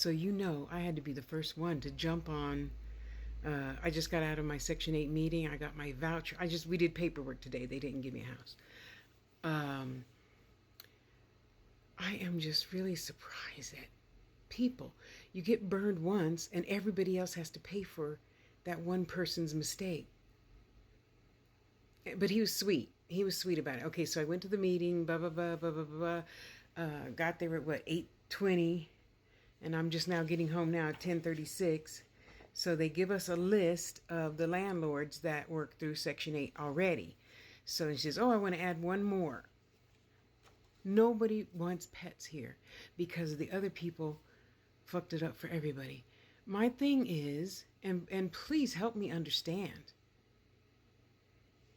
So I had to be the first one to jump on. I just got out of my Section 8 meeting. I got my voucher. We did paperwork today. They didn't give me a house. Um, I am just really surprised at people. You get burned once and everybody else has to pay for that one person's mistake. But he was sweet. He was sweet about it. Okay, so I went to the meeting, blah, blah, blah, blah, blah, blah. Got there at 8:20, and I'm just now getting home now at 10:36. So they give us a list of the landlords that work through Section 8 already. So he says, oh, I want to add one more. Nobody wants pets here because the other people fucked it up for everybody. My thing is, and please help me understand,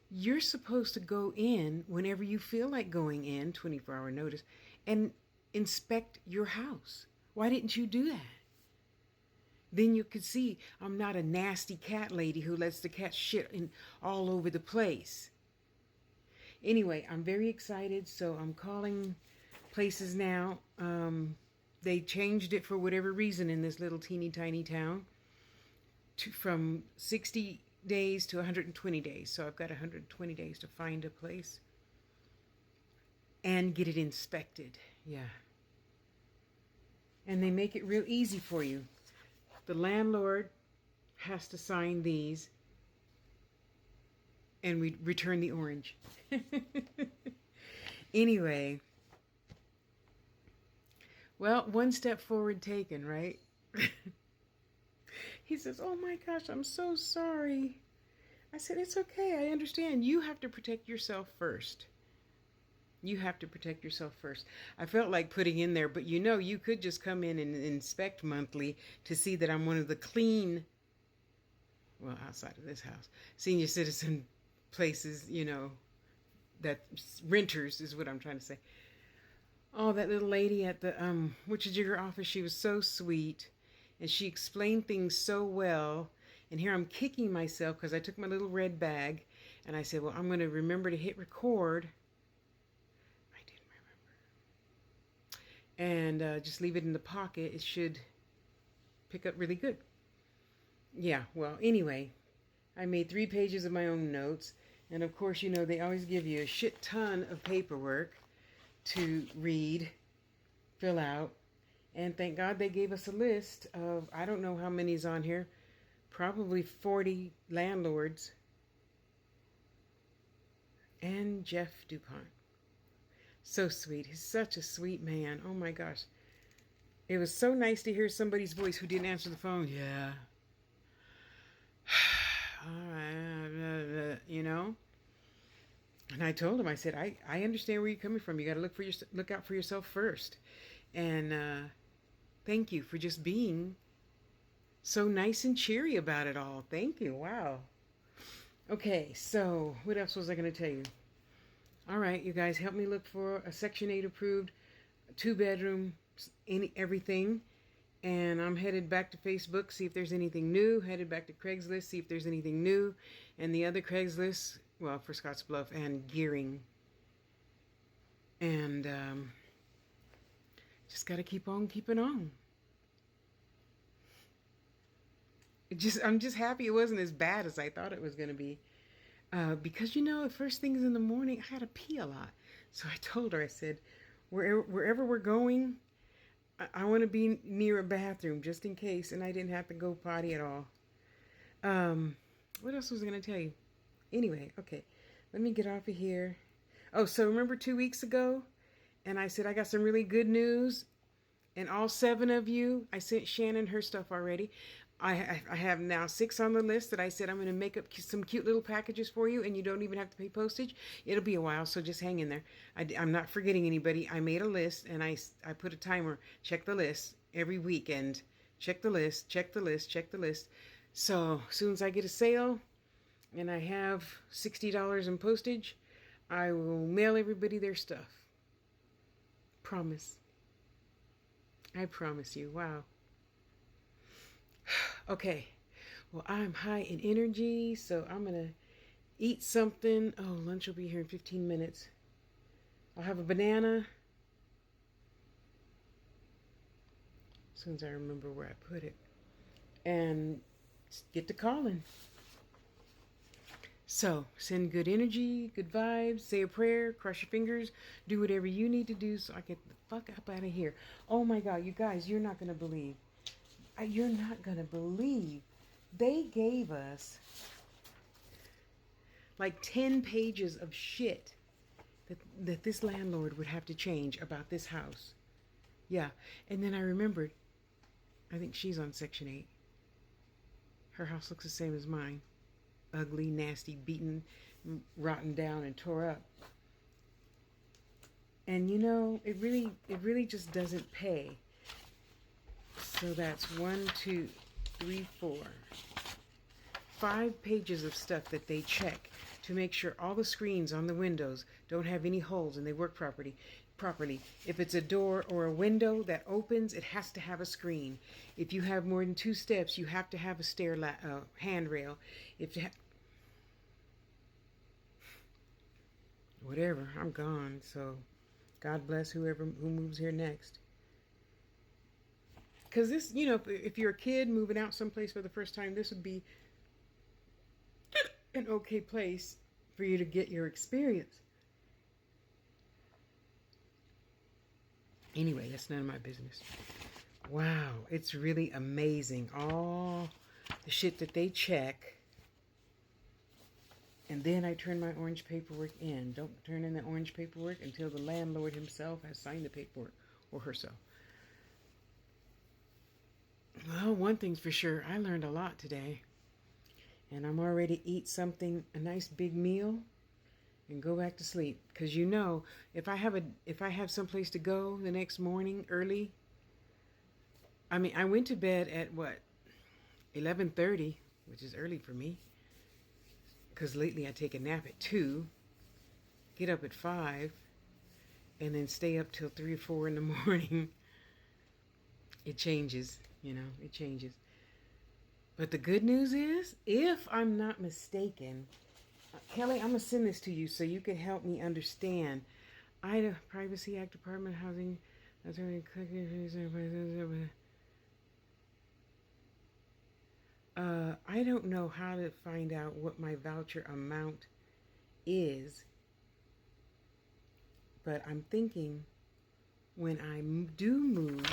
you're supposed to go in whenever you feel like going in, 24-hour notice, and inspect your house. Why didn't you do that? Then you could see I'm not a nasty cat lady who lets the cat shit all over the place. Anyway, I'm very excited, so I'm calling places now. They changed it for whatever reason in this little teeny tiny town from 60 days to 120 days. So I've got 120 days to find a place and get it inspected. Yeah. And they make it real easy for you. The landlord has to sign these and we return the orange. Anyway, well, one step forward taken, right? He says, oh my gosh, I'm so sorry. I said, it's okay. I understand. You have to protect yourself first. You have to protect yourself first. I felt like putting in there, but you could just come in and inspect monthly to see that I'm one of the clean, well, outside of this house, senior citizen places, that renters is what I'm trying to say. Oh, that little lady at the Witchajigger office, she was so sweet. And she explained things so well. And here I'm kicking myself because I took my little red bag and I said, well, I'm going to remember to hit record. I didn't remember. And just leave it in the pocket. It should pick up really good. Yeah, well, anyway, I made 3 pages of my own notes. And of course, they always give you a shit ton of paperwork to read, fill out. And thank God they gave us a list of, I don't know how many's on here, probably 40 landlords. And Jeff DuPont. So sweet. He's such a sweet man. Oh my gosh. It was so nice to hear somebody's voice who didn't answer the phone. Yeah. All right. And I told him, I said, I understand where you're coming from. You got to look out for yourself first. And thank you for just being so nice and cheery about it all. Thank you. Wow. Okay, so what else was I going to tell you? All right, you guys, help me look for a Section 8 approved, 2-bedroom, everything. And I'm headed back to Facebook, see if there's anything new. Headed back to Craigslist, see if there's anything new. And the other Craigslist, well, for Scottsbluff and Gearing. And just got to keep on keeping on. I'm just happy it wasn't as bad as I thought it was going to be. Because, the first things in the morning, I had to pee a lot. So I told her, I said, wherever we're going, I want to be near a bathroom just in case. And I didn't have to go potty at all. What else was I going to tell you? Anyway, okay, let me get off of here. Oh, so remember 2 weeks ago? And I said, I got some really good news. And all 7 of you, I sent Shannon her stuff already. I have now 6 on the list that I said I'm going to make up some cute little packages for you, and you don't even have to pay postage. It'll be a while, so just hang in there. I'm not forgetting anybody. I made a list, and I put a timer. Check the list every weekend. Check the list, check the list, check the list. So as soon as I get a sale and I have $60 in postage, I will mail everybody their stuff. Promise. I promise you. Wow. Okay. Well, I'm high in energy, so I'm going to eat something. Oh, lunch will be here in 15 minutes. I'll have a banana, As soon as I remember where I put it. And get to calling. So, send good energy, good vibes, say a prayer, cross your fingers, do whatever you need to do so I get the fuck up out of here. Oh my God, you guys, you're not going to believe. You're not going to believe. They gave us like 10 pages of shit that this landlord would have to change about this house. Yeah, and then I remembered, I think she's on Section 8. Her house looks the same as mine. Ugly, nasty, beaten, rotten down, and tore up. And you know, it really just doesn't pay. So that's 1, 2, 3, 4, 5 pages of stuff that they check to make sure all the screens on the windows don't have any holes and they work properly. If it's a door or a window that opens, it has to have a screen. If you have more than 2 steps, you have to have a handrail. If you whatever, I'm gone. So God bless who moves here next. Because this, you know, if you're a kid moving out someplace for the first time, this would be an okay place for you to get your experience. Anyway, that's none of my business. Wow, it's really amazing. All the shit that they check. And then I turn my orange paperwork in. Don't turn in the orange paperwork until the landlord himself has signed the paperwork, or herself. Well, one thing's for sure, I learned a lot today. And I'm already eat something, a nice big meal, and go back to sleep. Because you know, if I have someplace to go the next morning early, I mean, I went to bed at what, 11:30, which is early for me. Because lately I take a nap at 2, get up at 5, and then stay up till 3 or 4 in the morning. It changes, you know, it changes. But the good news is, if I'm not mistaken, Kelly, I'm going to send this to you so you can help me understand. Idaho Privacy Act, Department of Housing, I don't know how to find out what my voucher amount is, but I'm thinking when I do move,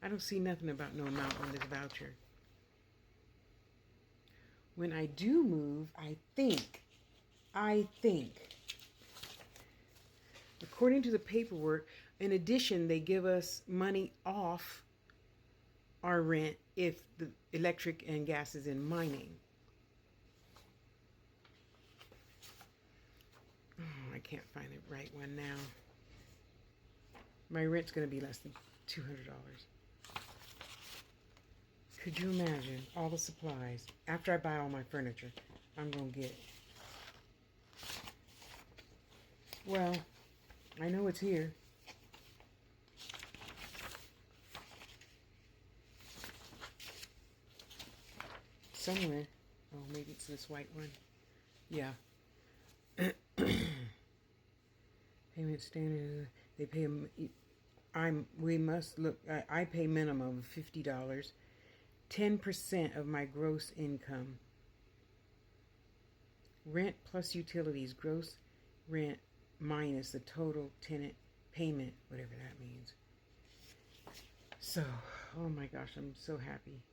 I don't see nothing about no amount on this voucher. When I do move, I think, according to the paperwork, in addition, they give us money off our rent if the electric and gas is in mining. Oh, I can't find the right one now. My rent's going to be less than $200. Could you imagine all the supplies after I buy all my furniture I'm going to get? Well, I know it's here. Somewhere. Oh, maybe it's this white one. Yeah. Payment standard. They pay. We must look. I pay minimum of $50. 10% of my gross income. Rent plus utilities. Gross rent minus the total tenant payment. Whatever that means. So, oh my gosh, I'm so happy.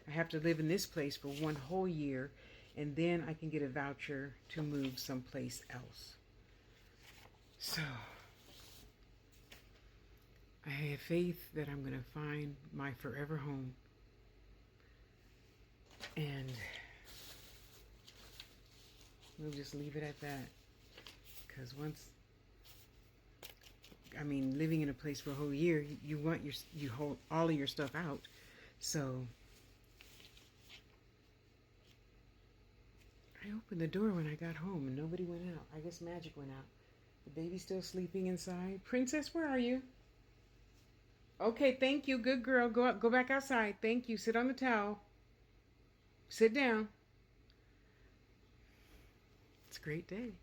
I have to live in this place for 1 whole year, and then I can get a voucher to move someplace else. So, I have faith that I'm going to find my forever home. And we'll just leave it at that. Because living in a place for a whole year, you want you hold all of your stuff out. So, I opened the door when I got home and nobody went out. I guess Magic went out. The baby's still sleeping inside. Princess, where are you? Okay, thank you. Good girl. Go back outside. Thank you. Sit on the towel. Sit down. It's a great day.